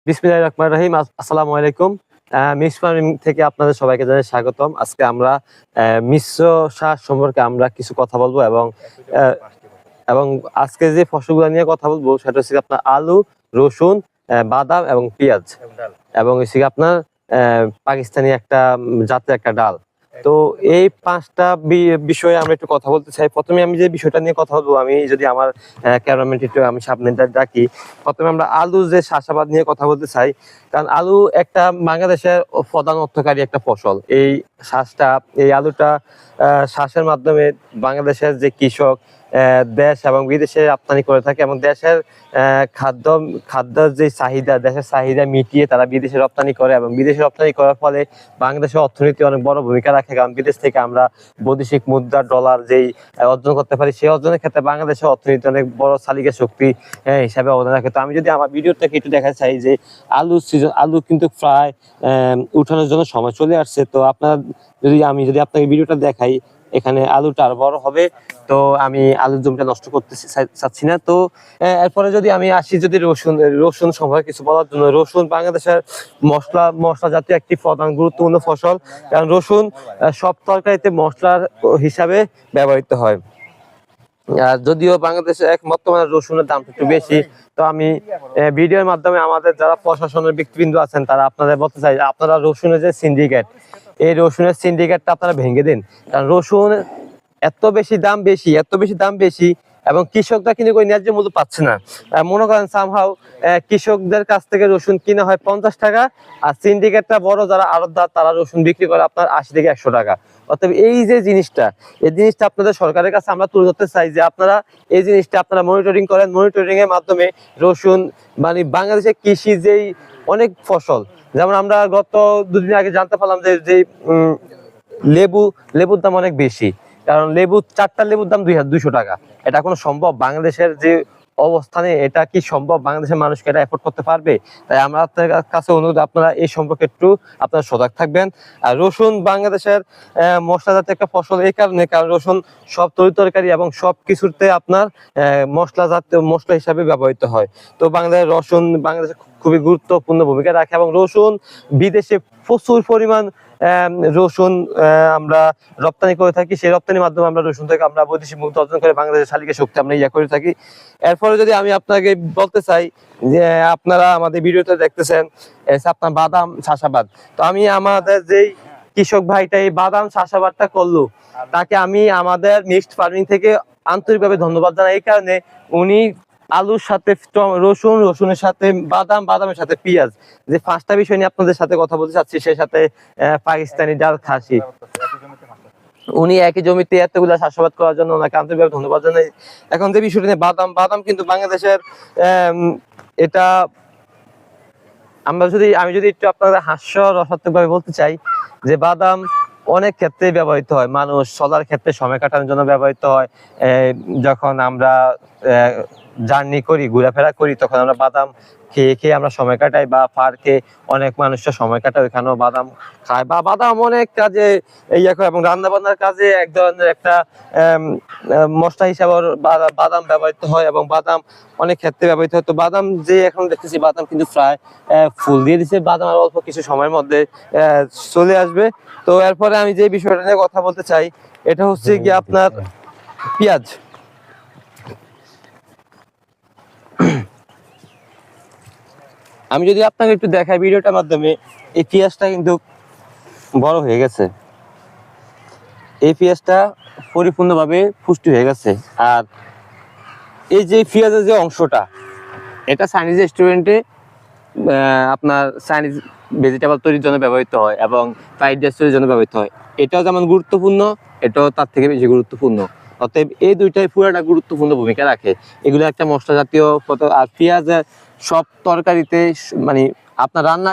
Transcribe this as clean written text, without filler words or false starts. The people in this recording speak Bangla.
বিসমিল্লাহির রহমানির রহিম। আসসালামু আলাইকুম। মিক্স ফার্মিং থেকে আপনাদের সবাইকে জানাই স্বাগতম। আজকে আমরা মিশ্র সার সম্পর্কে আমরা কিছু কথা বলবো আহ, এবং আজকে যে ফসলগুলো নিয়ে কথা বলবো সেটা হচ্ছে আপনার আলু, রসুন, বাদাম এবং পেঁয়াজ এবং হচ্ছে আপনার পাকিস্তানি একটা জাতের একটা ডাল। তো এই পাঁচটা বিষয়ে আমরা একটু কথা বলতে চাই। প্রথমে আমি যে বিষয়টা নিয়ে কথা বলবো, আমি যদি আমার ক্যামেরাম্যান একটু আমি সামনে ডাকি, প্রথমে আমরা আলু যে চাষাবাদ নিয়ে কথা বলতে চাই। কারণ আলু একটা বাংলাদেশের প্রধান অর্থকারী একটা ফসল। এই আলুটা চাষের মাধ্যমে বাংলাদেশের যে কৃষক দেশ এবং বিদেশে রপ্তানি করে থাকে এবং দেশের খাদ্যের যে চাহিদা, দেশের চাহিদা মিটিয়ে তারা বিদেশে রপ্তানি করে এবং বিদেশে রপ্তানি করার ফলে বাংলাদেশের অর্থনীতি অনেক বড় ভূমিকা রাখে। কারণ বিদেশ থেকে আমরা বৈদেশিক মুদ্রা ডলার যেই অর্জন করতে পারি, সেই অর্জনের ক্ষেত্রে বাংলাদেশের অর্থনীতি অনেক বড় চালিকা শক্তি হিসাবে অবদান রাখে। তো আমি যদি আমার ভিডিওটাকে একটু দেখা চাই যে আলু কিন্তু প্রায় উঠানোর জন্য সময় চলে আসছে। তো আমি যদি আপনাকে ভিডিওটা দেখাই, এখানে আলুটা আর বড় হবে। তো আমি আলুর জমিটা নষ্ট করতে চাচ্ছি না। তো এরপরে যদি আমি আসি, যদি রসুন সম্পর্কে কিছু বলার জন্য, রসুন বাংলাদেশের মশলা জাতীয় একটি প্রধান গুরুত্বপূর্ণ ফসল। কারণ রসুন সব তরকারিতে মশলার হিসাবে ব্যবহৃত হয়। যদিও বাংলাদেশে বর্তমানে রসুনের দাম একটু বেশি। তো আমি ভিডিওর মাধ্যমে আমাদের যারা প্রশাসনের ব্যক্তিবৃন্দ আছেন তারা আপনাদের বলতে চাই, আপনারা রসুনের যে সিন্ডিকেট, এই রসুনের সিন্ডিকেটটা আপনারা ভেঙে দিন। কারণ রসুন এত বেশি দাম বেশি এবং কৃষকরা কিন্তু ওই ন্যায্য মূল্য পাচ্ছে না। মনে করেন সামহাও কৃষকদের কাছ থেকে রসুন কিনা হয় 50 টাকা, আর সিন্ডিকেটটা বড় যারা আড়তদার তারা রসুন বিক্রি করে আপনার 80 থেকে 100 টাকা। অতএব এই জিনিসটা আপনাদের সরকারের কাছে আমরা তুলে ধরতে চাই যে আপনারা এই জিনিসটা আপনারা মনিটরিং করেন। মনিটরিং এর মাধ্যমে রসুন মানে বাংলাদেশের কৃষি যেই অনেক ফসল, যেমন আমরা গত দুদিন আগে জানতে পারলাম যে লেবুর দাম অনেক বেশি। কারণ চারটা লেবুর দাম 200 টাকা। এটা কোনো সম্ভব? বাংলাদেশের যে অবস্থানে এটা কি সম্ভব? বাংলাদেশের মানুষকে এটা এফোর্ড করতে পারবে? তাই আমরা আপনাদের কাছে অনুরোধ, আপনারা এই সম্পর্কে একটু আপনারা সজাগ থাকবেন। আর রসুন বাংলাদেশের মশলাজাত একটা ফসল এই কারণে, কারণ রসুন সব তরকারি এবং সব কিছুতে আপনার মশলা হিসাবে ব্যবহৃত হয়। তো বাংলাদেশে খুবই গুরুত্বপূর্ণ ভূমিকা রাখে এবং রসুন বিদেশে প্রচুর পরিমাণ রসুন আমরা রপ্তানি করে থাকি। সেই রপ্তানির মাধ্যমে আমরা রসুন থেকে আমরা বৈদেশিক মুদ্রা অর্জন করে বাংলাদেশের চালিকা শক্তি আমরা করে থাকি। এরপরে যদি আমি আপনাকে বলতে চাই যে আপনারা আমাদের ভিডিওতে দেখতেছেন আপনার বাদাম চাষাবাদ। তো আমি আমাদের যেই কৃষক ভাইটা এই বাদাম চাষাবাদটা করলো, তাকে আমি আমাদের মিক্সড ফার্মিং থেকে আন্তরিকভাবে ধন্যবাদ জানাই। এই কারণে উনি আলুর সাথে রসুনের সাথে বাদামের সাথে পেঁয়াজ, যে পাঁচটা বিষয় নিয়ে আপনাদের সাথে কথা বলতে চাচ্ছি, সেই সাথে পাকিস্তানি ডাল খাসি, উনি একই জমিতে এতগুলা চাষাবাদ করার জন্য ওনাকে আন্তরিকভাবে ধন্যবাদ জানাই। এখন যে বিষয়টা নিয়ে বাদাম কিন্তু বাংলাদেশের এটা আমি যদি একটু আপনাদের হাস্যরসাত্মক ভাবে বলতে চাই যে বাদাম অনেক ক্ষেত্রে ব্যবহৃত হয়। মানুষ চলার ক্ষেত্রে সময় কাটানোর জন্য ব্যবহৃত হয়। যখন আমরা জার্নি করি, ঘোরাফেরা করি, তখন আমরা বাদাম খেয়ে আমরা সময় কাটাই, বা পার্কে অনেক মানুষরা সময় কাটায়, ওইখানেও বাদাম খায়, বা বাদাম অনেক কাজে এবং রান্না বান্নার কাজে এক ধরনের একটা মশলা হিসাবে বাদাম ব্যবহৃত হয় এবং বাদাম অনেক ক্ষেত্রে ব্যবহৃত হয়। তো বাদাম যে এখন দেখতেছি, বাদাম কিন্তু প্রায় ফুল দিয়ে দিচ্ছে। বাদাম আর অল্প কিছু সময়ের মধ্যে চলে আসবে। তো এরপরে আমি যে বিষয়টা নিয়ে কথা বলতে চাই, এটা হচ্ছে কি আপনার পেঁয়াজ। আমি যদি আপনাকে একটু দেখাই ভিডিওটার মাধ্যমে, এই পেঁয়াজটা কিন্তু বড় হয়ে গেছে, এই পেঁয়াজটা পরিপূর্ণভাবে পুষ্টি হয়ে গেছে। আর এই যে পেঁয়াজের যে অংশটা, এটা চাইনিজ রেস্টুরেন্টে আপনার চাইনিজ ভেজিটেবল তৈরির জন্য ব্যবহৃত হয় এবং ফ্রাইড রাইস তৈরির জন্য ব্যবহৃত হয়। এটাও যেমন গুরুত্বপূর্ণ, এটাও তার থেকে বেশি গুরুত্বপূর্ণ। অতএব এই দুইটাই পুরোটা গুরুত্বপূর্ণ ভূমিকা রাখে। এগুলো একটা মশলা জাতীয়। আর পেঁয়াজ সব তরকারিতে মানে আপনার রান্না